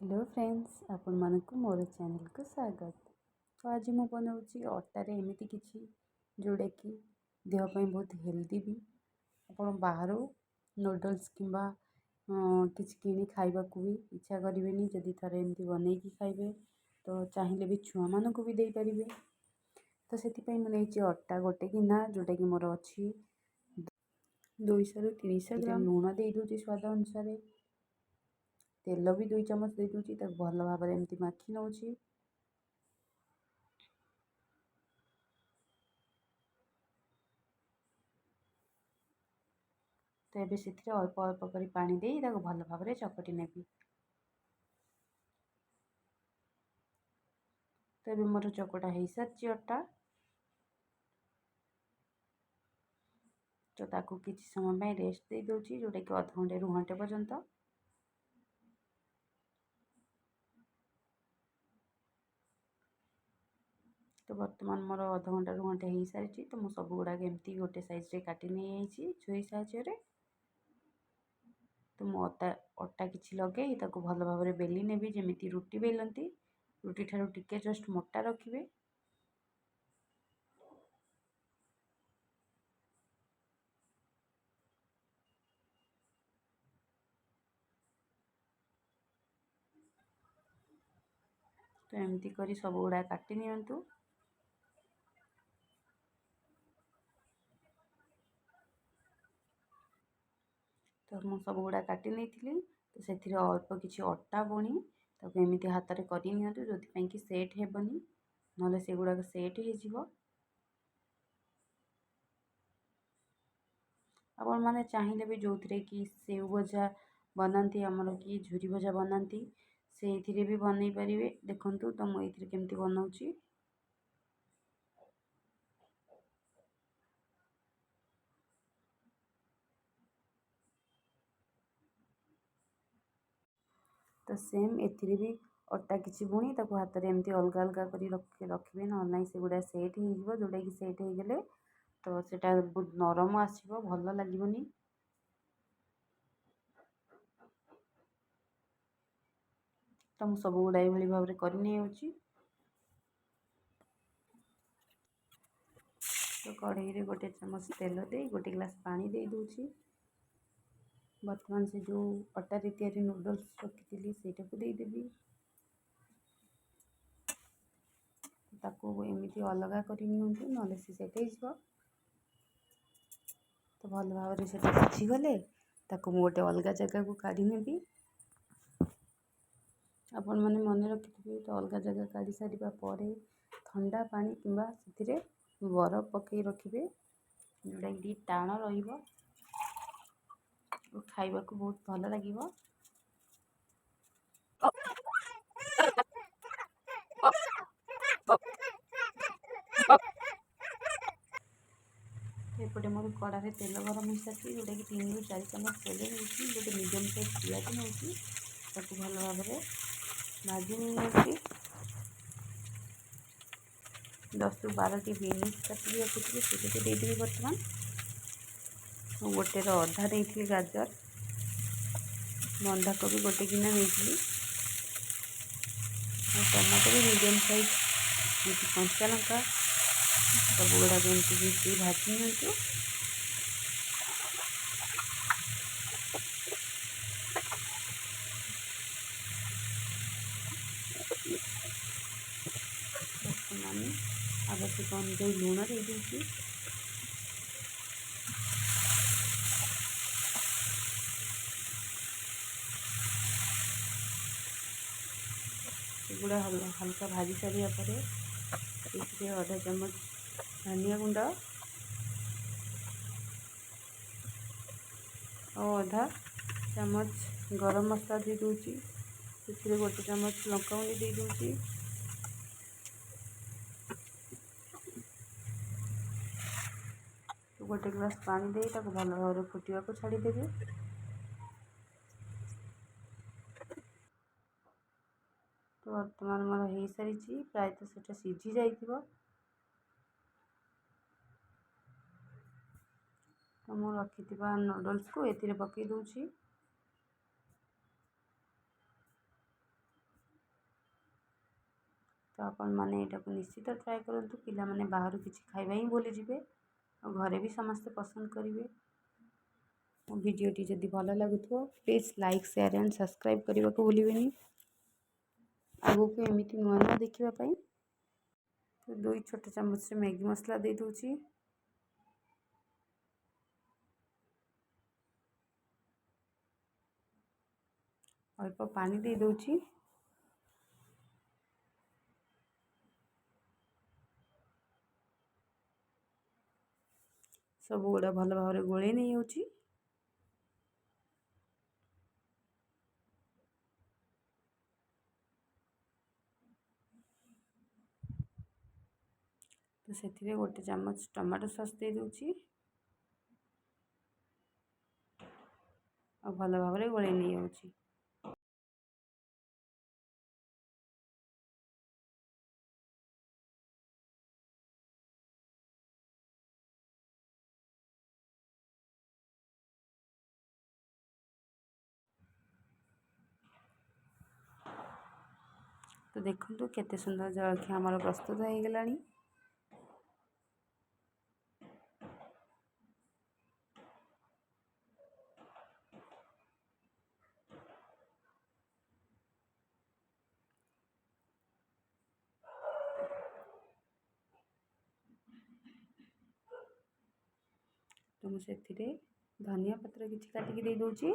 Hello friends आपण मानकु मोर channel को स्वागत। तो आज मु बनाऊँगी अटारे एमती किसी जोड़ा कि देहपाई बहुत हेल्दी भी। आपण बाहर नूडल्स किंबा किसी किणी खाइबा को भी इच्छा करें जदि थरे एमती बनई खाइबे तो चाहिए भी छुआ मानक भी दे पारिबे। तो से मुझे अटा गोटे गिना जोटा कि मोर अच्छी 200 ରୁ 300 ग्राम लुण दे दूची स्वाद अनुसार। तेल भी 2 चामच दे दूची भल भाव एमती माखी नौची। तो ये से अल्प अल्प कर पानी दे भल भाव चकटी नेबी। तो ये मोर चकटा हो सारी अटा। तो ताकू किसी समय रेस्ट दे दूची जोटा कि अध घंटे रु घंटे पर्यंत। तो बर्तमान मोर अध घंटा रु घंटे हो सारी। तो मुझे सब गुड़ाक एमती गोटे साइज रे काटी नहीं छुरी साहाय्य। तो मुझे अटा किसी लगे भल भाव बेली नेबी जमी रुटी बेलती। रुटी ठारू टिके जस्ट मोटा रखिए। तो एमती करी सब गुड़ा काटी नियंतु। तो मुझे सब गुड़ा काटी नहीं तो से अल्प किसी अटा बुणी ताको एमती हाथ में कर जो कि सेट हेबनी ना से गुड़ाक सेट हो। आपण मैंने चाहिए भी जो थे कि सेव भजा बनाती आमर कि झुरी भजा बनाती से भी बनई पारे। देखु तो मुझे केमती बनाऊँगी। तो सेम एथिरे भी अटा किसी बुणी हाथ में एमती अलग अलग कर रखिए ना ना से गुड़ा सेट हो जोटा कि सेट हो गले तो सेटा बहुत नरम आसो भल लगनी। तो मुझे सब गुड़ा ये भाव में कर। तो कढ़ई रे गोटे चामच तेल दे गोटे गिलास पानी दे दूची। वर्तमान से जो अटा रे तैयारी नूडल्स रखी से देदेवी। ताको एमती अलग कर ना से सेट हो। तो भल भाव से सीझी गले गोटे अलग जगह को काढ़ी नेबी। आपण मैंने मन रखिथे तो अलग जगह काढ़ी सारिबा परे ठंडा पानी किंबा से बरफ पकई रखिए जोटा कि टाण रहिबो खाइबा को बहुत भल लगिबो। एपटे मोर कड़ारे तेल गरम हो सारी जोटा कि 3 ରୁ 4 चामच तेल होती गोटे मीडियम साइज पियाज नौची भल भाव भाजी नहीं 10 ରୁ 12 टी बीन्स काटिक रखी से देदेवी। बर्तमान गोटे अधा नहीं गाजर बंधाकोबी गोटे गिना नहीं टमाटो भी मीडियम साइज कंचा लंका सब गुड़ा एमती भाजी नि। मैंने आवश्यक अनुजाई लुण दे दूसरी। गुड़ा हल्का भाजी सारिया आधा चामच धनिया गुंड और आधा चामच गरम मसला दे दूची। से गोटे चामच लंका गुंड दे दूची। तो गोटे गिलास पानी दे भल भाव फुटा को छाड़देवे। तो वर्तमान मोर हो सारी प्रायतः से सीझी जाइए। तो मुझे रखि नूडल्स को ए पकई दूची। तो आपण मैंने यहाँ निश्चित ट्राए करूँ। पिला माने बाहर किसी खाइबा ही भूली जिवे और घरे भी समस्ते पसंद करेंगे। मो भिडियोटी जदि भल लगुव please like share and subscribe करने को भूलें। आगू को एमती नुआ नुआ देखापी तो 2 छोट चामच मैगी मसला दे दूची। अल्प पानी दे दूची। सब गुड़ा भल भाव गोले नहीं होची। तो से गोटे चामच टमाटो सॉस दे दूची और भल भाव गोले नहीं होची। तो देखो केते सुंदर जलखिया आमर प्रस्तुत हो गलानी। तो मुझे धनिया पत्र किसी काटिकी दे दूची।